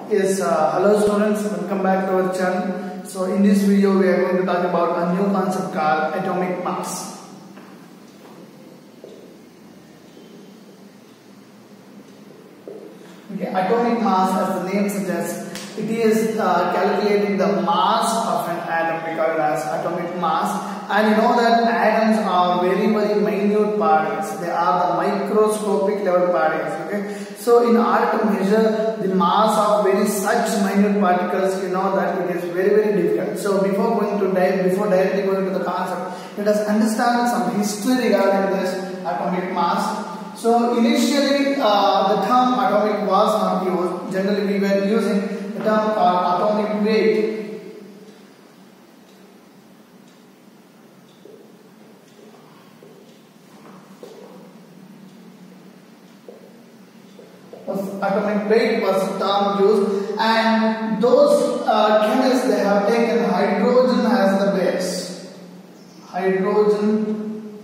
Yes, hello students, welcome back to our channel. So in this video we are going to talk about a new concept called atomic mass. Okay, atomic mass, as the name suggests, it is calculating the mass of an atom. We call it as atomic mass. And you know that atoms are very minute particles. They are the microscopic level particles. Okay. So in order to measure the mass of very such minute particles, you know that it is very difficult. So before directly going to the concept, let us understand some history regarding this atomic mass. So initially the term atomic was not used. Generally we were using the term called atomic weight. Atomic weight was the term used, and those chemists, they have taken hydrogen as the base. Hydrogen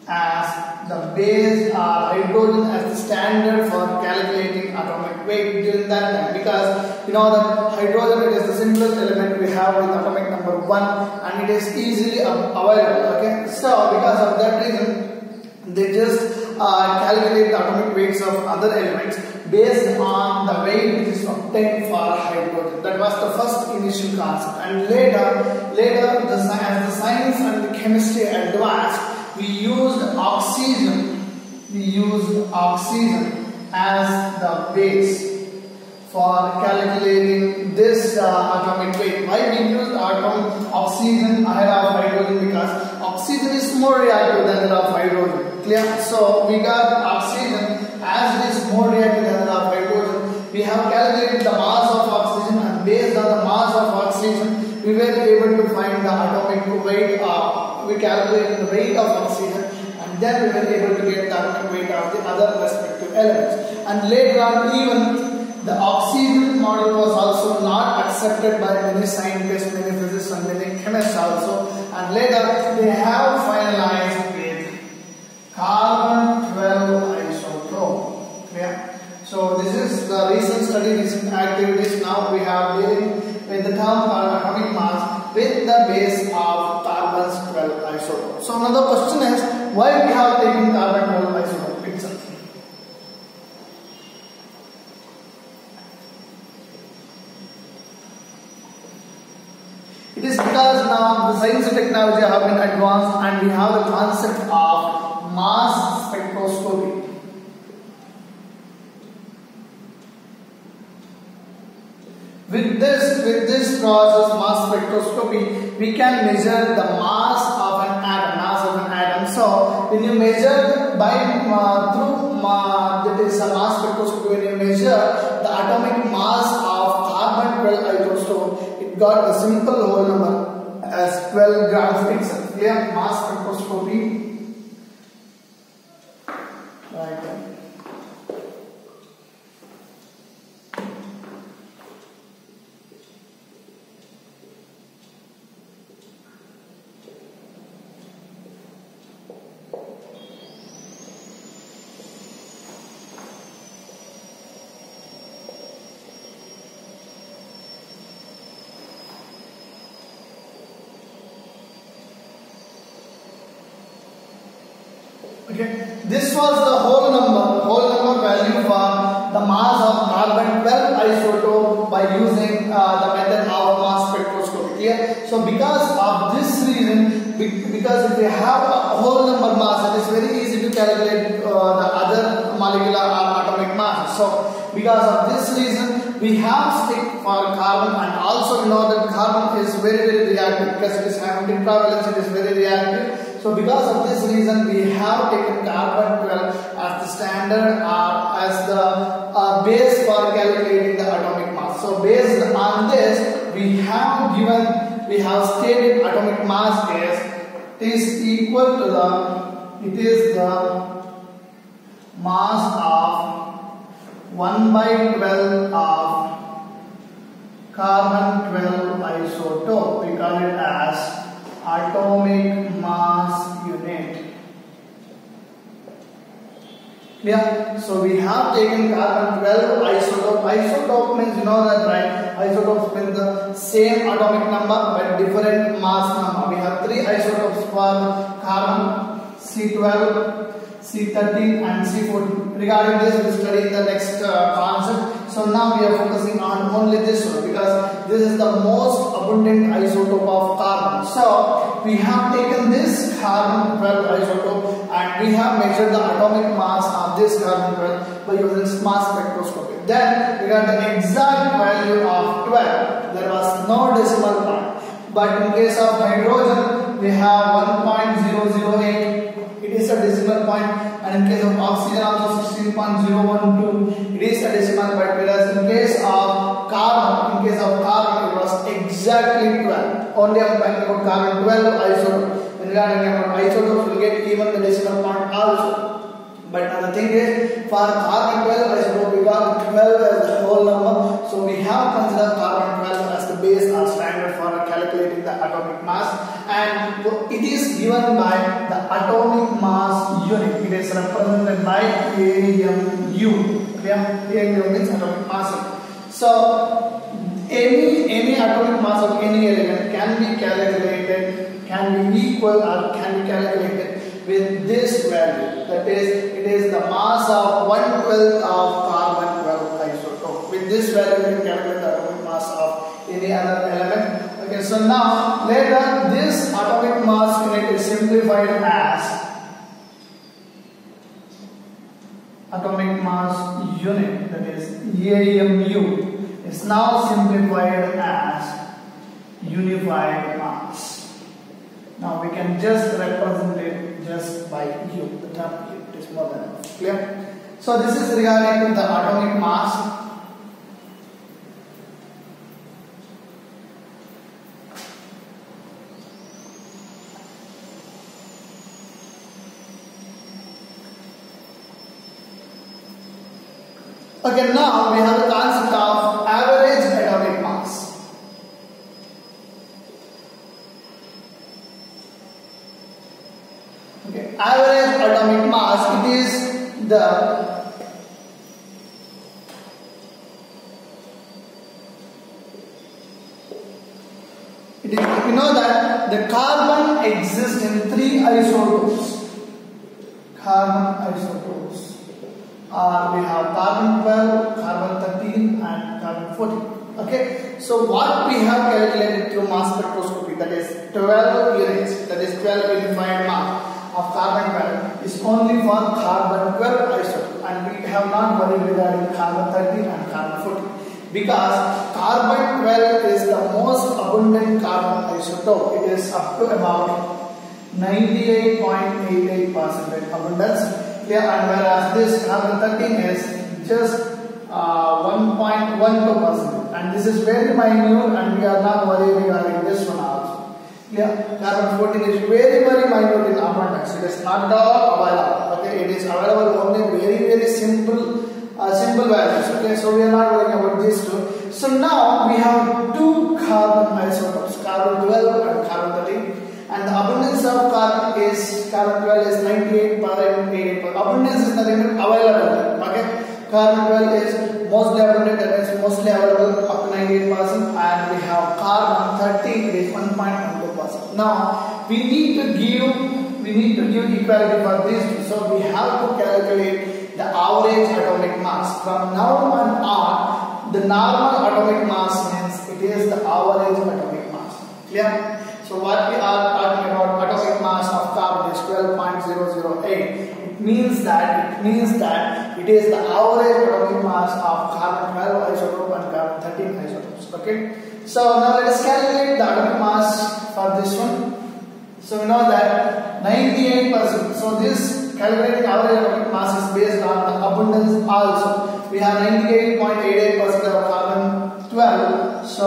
as the base, or hydrogen as the standard for calculating atomic weight during that time, because you know that hydrogen, it is the simplest element we have with atomic number 1, and it is easily available. Okay, so because of that reason, they just calculate the atomic weights of other elements based on the weight which is obtained for hydrogen. That was the first initial concept, and later as the science and the chemistry advanced, we used oxygen. As the base for calculating this atomic weight. Why we used oxygen ahead of hydrogen? Because oxygen is more reactive than that of hydrogen. Clear? So we got oxygen as it is more reactive than that of hydrogen. We have calculated the mass of oxygen, and based on the mass of oxygen, we were able to find the atomic weight. We calculated the weight of oxygen, and then we were able to get the atomic weight of the other respective elements. And later on, even the oxygen model was also not accepted by many scientists, many physicists, and many chemists also. And later they have finalized with carbon 12 isotope. Yeah. So this is the recent study, recent activities. Now we have dealing with the term called atomic mass with the base of carbon 12 isotope. So another question is, why we have taken carbon 12 isotope itself? It is because now the science and technology have been advanced, and we have the concept of mass spectroscopy. With this process, mass spectroscopy, we can measure the mass of an atom. So when you measure that is a mass spectroscopy, when you measure the atomic mass of carbon 12 isotope, it got the simple whole number as 12 grams itself. Clear? Mass spectroscopy. Right. Okay, this was the whole number value for the mass of carbon 12 isotope by using the method of mass spectroscopy. Clear? So because of this reason, because if we have a whole number mass, it is very easy to calculate the other molecular or atomic mass. So because of this reason, we have stick for carbon, and also we know that carbon is very reactive because it is having prevalence, it is very reactive. So because of this reason, we have taken carbon 12 as the standard or as the base for calculating the atomic mass. So based on this, we have stated atomic mass is equal to the mass of 1/12 of carbon 12 isotope. We call it as atomic mass unit. Yeah, so we have taken carbon 12 isotope. Isotope means you know that, right? Isotopes means the same atomic number but different mass number. We have three isotopes for carbon: C12, C13 and C14. Regarding this, we will study the next concept. So now we are focusing on only this one because this is the most abundant isotope of carbon. So we have taken this carbon 12 isotope and we have measured the atomic mass of this carbon 12 by using mass spectroscopy. Then we got the exact value of 12. There was no decimal point. But in case of hydrogen, we have 1.008. It is a decimal point, and in case of oxygen also 16.012. It is a decimal point. Whereas in case of carbon, it was exactly 12. Only I'm talking about carbon 12 isotope. When we are talking about isotopes, we will get even the decimal point also. But the thing is, for carbon 12 isotope, we got 12 as the whole number. So we have considered carbon 12 as the base or standard for calculating the atomic mass. And it is given by the atomic mass unit. It is represented by AMU. Yeah, AMU means atomic mass unit. So any atomic mass of any element can be calculated, can be equal or can be calculated with this value. That is, it is the mass of 1/12 of carbon 12 isotope. With this value, we can calculate the atomic mass of any other element. Okay, so now later this atomic mass unit is simplified as atomic mass unit, that is AMU, is now simplified as unified mass. Now we can just represent it just by U. The term U, it is more than enough. Clear? So this is regarding to the atomic mass. Okay, now we have the concept of average atomic mass. Okay, average atomic mass, it is the you know that the carbon exists in three isotopes. Carbon isotopes. We have carbon 12, carbon 13 and carbon 14. Okay, so what we have calculated through mass spectroscopy, that is 12 units, that is 12 unified mass of carbon 12 is only for carbon 12 isotope, and we have not worried regarding carbon 13 and carbon 14 because carbon 12 is the most abundant carbon isotope. It is up to about 98.88% abundance. Yeah, and whereas this carbon 13 is just 1.12%, and this is very minute, and we are not worried regarding this one also. Yeah, carbon 14 is very minute in abundance. It is not at all available. Okay, it is available only very simple values. Okay, so we are not worrying about these two. So now we have two carbon isotopes, carbon 12 and carbon 13. And the abundance of carbon 12 is 98.88%. Abundance is the limit available. Okay, carbon 12 is mostly abundant, that is mostly available up to 98%, and we have carbon 13, it is 1.12%. Now we need to give equality for these two, so we have to calculate the average atomic mass. From now on, the normal atomic mass means it is the average atomic mass. Clear? So what we are talking about, atomic mass of carbon is 12.008. It means that it is the average atomic mass of carbon 12 isotope and carbon 13 isotopes. Okay. So now let us calculate the atomic mass for this one. So we know that 98%. So this calculating average atomic mass is based on the abundance also. We have 98.88% of carbon 12. So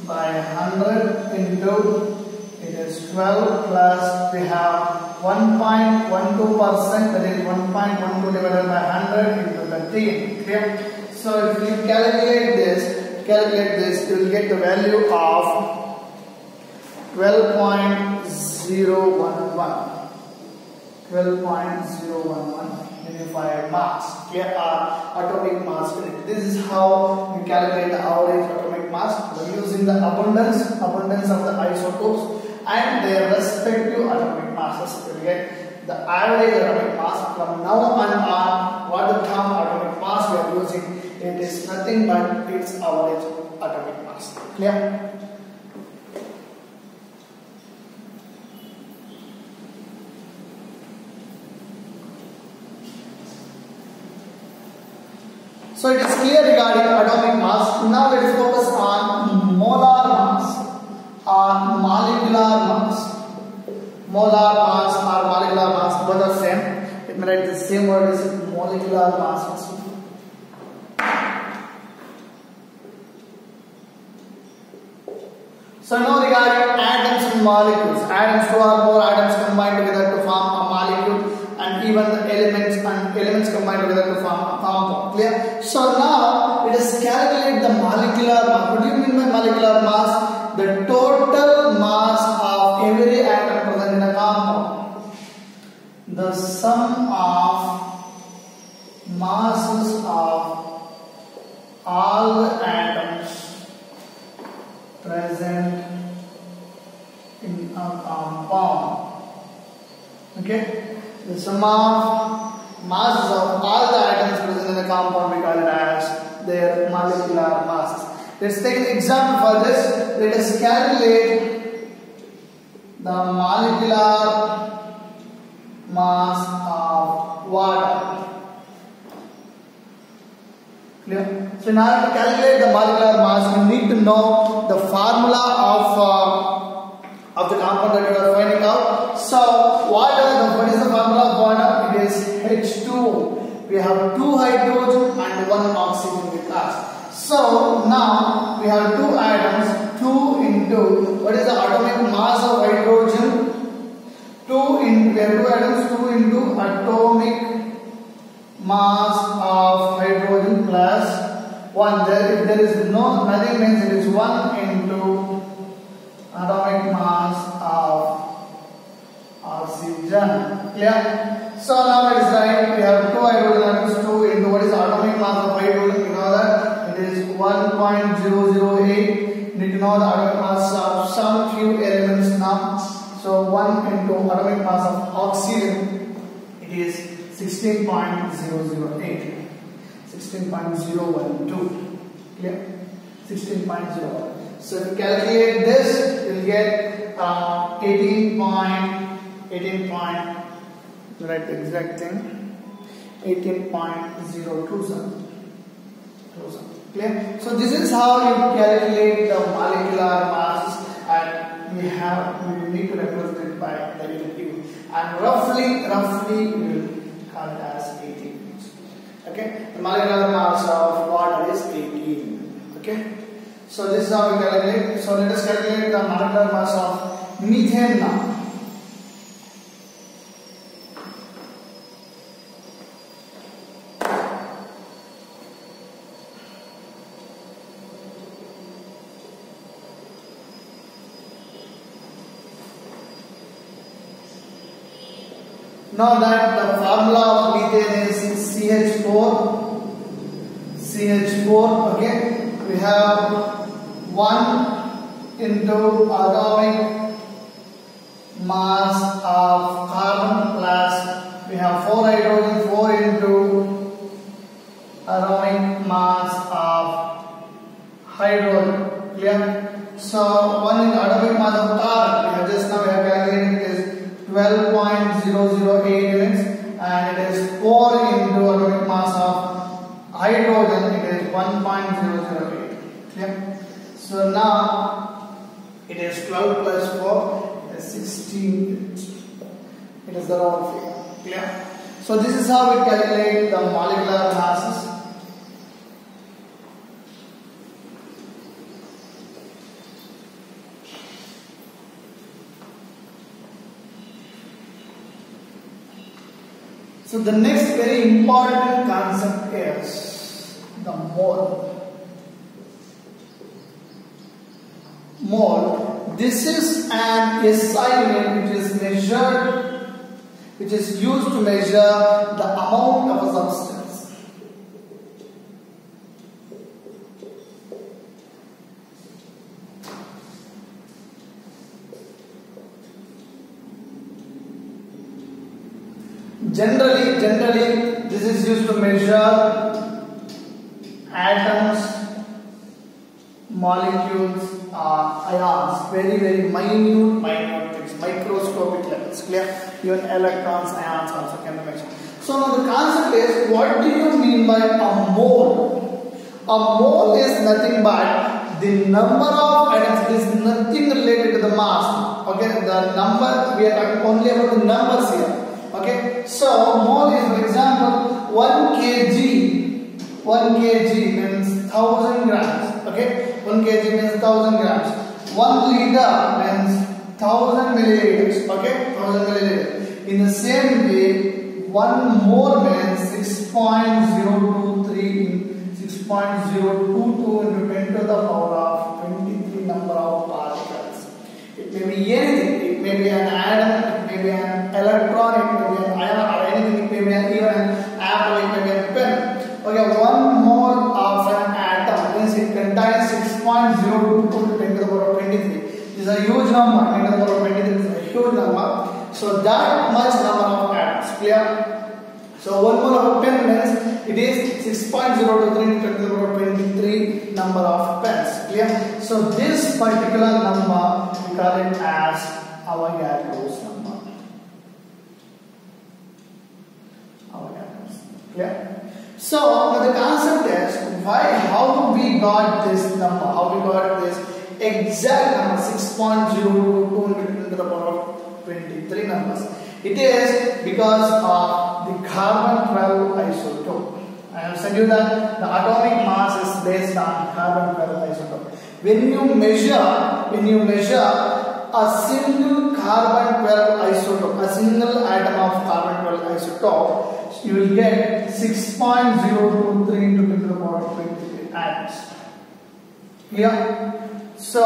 by 100 into it is 12 plus we have 1.12%, that is 1.12 divided by 100 into 13. Clear? So if you calculate this, you will get the value of 12.011. 12.011 unified mass. Here are atomic mass unit. This is how we calculate the average atomic mass by using the abundance of the isotopes and their respective atomic masses. We get the average atomic mass. From now on, what the term atomic mass we are using, it is nothing but its average atomic mass. Clear? So it is clear regarding atomic mass. Now let us focus on molar mass or molecular mass. Molar mass or molecular mass, both are same. Let me write the same word as molecular mass. So now regarding atoms and molecules. Atoms, two or more atoms combined together to form a molecule, and even the elements combined together to form a compound. Clear? So now let us calculate the molecular mass. What do you mean by molecular mass? The total mass of every atom present in a compound. The sum of masses of all the atoms present in a compound. Okay? The sum of masses of all the atoms present in a compound, we call it as their molecular masses. Let's take an example for this. Let us calculate the molecular mass of water. Clear? So in order to calculate the molecular mass, you need to know the formula of the compound that you are finding out. So water, what is the formula of water? It is H2O. We have 2 hydrogen and 1 oxygen with us. So now we have 2 atoms, 2 into, what is the atomic mass of hydrogen? 2 into, we have 2 atoms, 2 into atomic mass of hydrogen plus 1. If there is nothing means it is 1 into atomic mass of oxygen. Clear? So now let us write, we have 2 hydrogen atoms, 2 into, what is the atomic mass of hydrogen? You know that it is 1.008. Need to know the atomic mass of some few elements now. So 1 into atomic mass of oxygen, it is 16.008. 16.012. Clear? 16.01. So if you calculate this, you will get 18. Write the exact thing. 18.027. Clear? So this is how you calculate the molecular masses, and we need to represent it by the unit U. And roughly we will call it as 18. Okay? The molecular mass of water is 18. Okay? So this is how we calculate. So let us calculate the molecular mass of methane now. Now that the formula of methane is CH4, okay, we have 1 into atomic mass of carbon plus we have 4 hydrogen, 4 into atomic mass of hydrogen. Clear? So 1 into atomic mass of carbon, we have just now calculated it is 12.008 units, and it is 4 into atomic mass of hydrogen, it is 1.008. Clear? So now it is 12 plus 4 is 16. It is the round figure. Clear? So this is how we calculate the molecular masses. So the next very important concept is the mole. Mole. This is an SI unit which is measured which is used to measure the amount of a substance. Generally, this is used to measure atoms, molecules, ions, very minute things, microscopic levels. Clear? Even electrons, ions also can be measured. So now the concept is, what do you mean by a mole? A mole is nothing but the number of atoms. It is nothing related to the mass. Okay, the number, we are talking only about the numbers here. Okay, so mole is, for example, 1 kg. 1 kg means 1000 grams. Okay, 1 kg means 1000 grams. 1 liter means 1000 milliliters. Okay, 1000 milliliters. In the same way, 1 mole means 6.022 into 10 to the power of 23 number of particles. It may be anything. It may be an atom, it may be an electron, it may be an ion, or anything. It may be even an apple, it may be a pen. Okay, 1 mole of an atom means it contains 6.022 to 10 to the power of 23. This is a huge number. 10 to the power of 23 is a huge number. So that much number of atoms. Clear? So 1 mole of pen means it is 6.023 to 10 to the power of 23 number of pens. Clear? So this particular number we call it as Avogadro's number. Avogadro's. Clear? So the concept is, how we got this number? How we got this exact number 6.022 into the power of 23 numbers? It is because of the carbon 12 isotope. I have said you that the atomic mass is based on carbon 12 isotope. When you measure a single carbon 12 isotope, a single atom of carbon 12 isotope, you will get 6.023 into 10 to the power of 23 atoms. Clear? So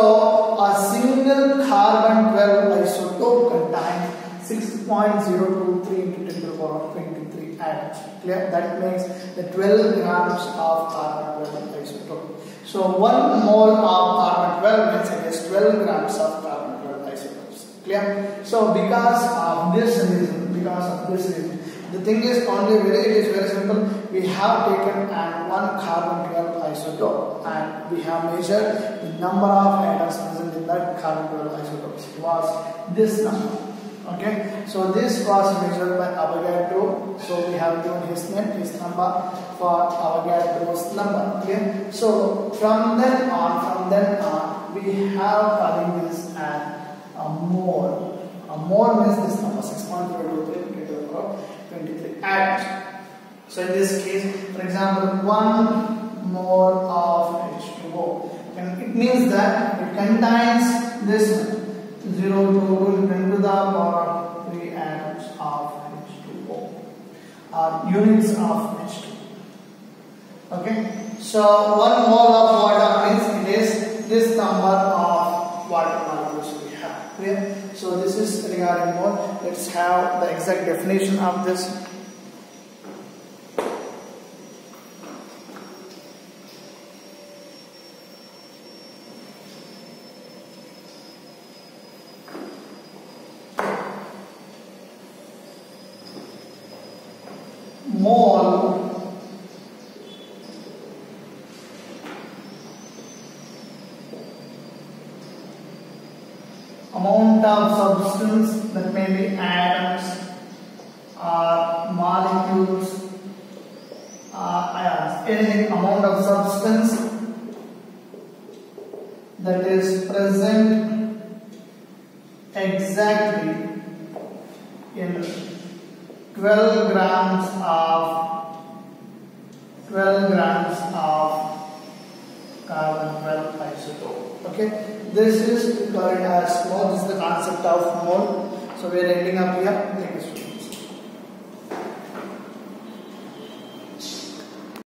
a single carbon 12 isotope contains 6.023 into 10 to the power of 23 atoms. Clear? That makes the 12 grams of carbon 12 isotope. So 1 mole of carbon 12 means it is 12 grams of carbon 12 isotopes. Clear? So because of this reason, the thing is it is very simple. We have taken one carbon 12 isotope and we have measured the number of atoms present in that carbon 12 isotopes. It was this number. Okay, so this was measured by Avogadro. So we have given his name, his number for Avogadro's number. Okay, so from then on, we have calling this as a mole. A mole means this number 6.023 to the power 23 atoms. So in this case, for example, 1 mole of H2O, and it means that it contains this 0 to 10 to the power of 3 atoms of H2O, or units of H2O. Okay, so 1 mole of water means it is this number of water molecules we have. Clear? So this is regarding mole. Let's have the exact definition of this. Mole amount of substance, that may be atoms or molecules or ions, any amount of substance that is present exactly in 12 grams of carbon 12 isotope. Okay, this is called as mole. This is the concept of mole. So we are ending up here. Thank you.